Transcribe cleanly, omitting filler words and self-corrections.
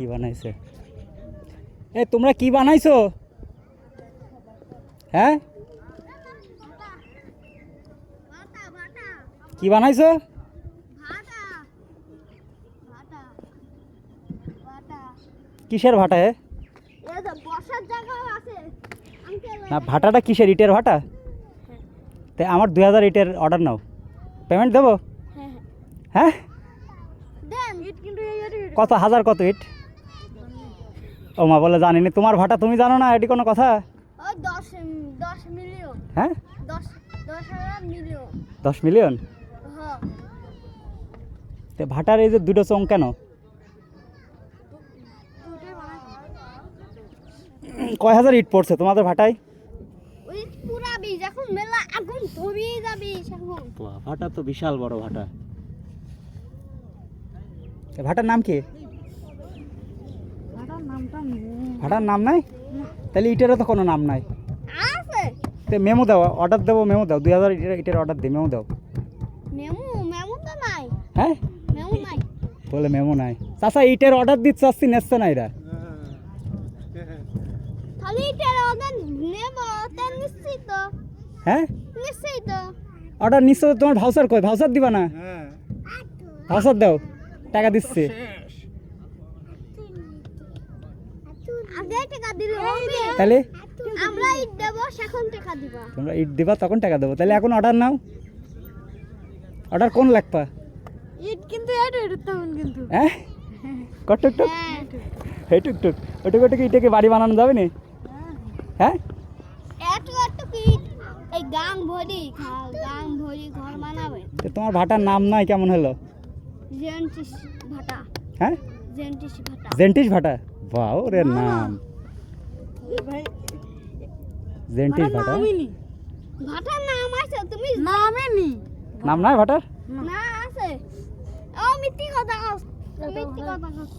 কি বানাইছে? এ তোমরা কি বানাইছো? হ্যাঁ, কি বানাইছো? কিসের ভাটা? না, ভাটাটা কিসের? ইটের ভাটা? তাই আমার 2000 ইটের অর্ডার নাও, পেমেন্ট দেবো। হ্যাঁ, কত হাজার, কত ইট? ও মা, বলে জানি না। তোমার ভাটা তুমি জানো না, এটি কোনো কথা? 10 মিলিয়ন। হ্যাঁ, 10,000 মিলিয়ন। 10 মিলিয়ন? তো ভাটার এই যে দুটো চোঙ কেন? কয় হাজার ইট পড়ছে তোমাদের ভাটায়? ওই পুরা বীজ এখন মেলা আগুন ধরিয়ে যাবে এখন। ভাটা তো বিশাল বড় ভাটা। ভাটার নাম কি? ভাটার নাম নাই? তাহলে ইটেরও তো কোনো নাম নাই। আছে তো মেমো দাও, অর্ডার দেবো, মেমো দাও। 2000 ইটের অর্ডার দিই, মেমো দাও। মেমো তো নাই। হ্যাঁ, মেমো নাই। বলে মেমো নাই। চাচা ইটের অর্ডার দিচ্ছে, আসছি, নেচ্ছে না এরা। খালি এটার অর্ডার নেব, তা নিশ্চিত তো। হ্যাঁ, নিশ্চিত তো। অর্ডার নিশ্চয়। তোমার ভাউচার কই? ভাউচার দিবা না? ভাউচার দাও, টাকা দিচ্ছে। আগে টাকা দিলে হবে। তাহলে আমরা ইট দেব, এখন টাকা দিবা। তোমরা ইট দিবা, তখন টাকা দেবো। তাহলে এখন অর্ডার নাও। অর্ডার কোন লাগবা? ইট কিন্তু এটো তখন কিন্তু। হ্যাঁ, কটুক এই টুকটুক ওটুক ওটুক ইটেকে বাড়ি বানানো যাবে না? হ্যাঁ, এটো কি এই গাং ভরি ঘর বানাবে। তো তোমার ভাটার নাম নাই, কেমন হলো? জেন্টিস ভাটা। হ্যাঁ, জেন্টিস ভাটা। জেন্টিস ভাটা। বাহ রে নাম, ভাই জেন্টিস ভাটা। ভাটার নাম আছে, তুমি নামেনি? নাম নাই ভাটার? না আছে। ও মিথ্যি কথা কস। মিথ্যি কথা কস।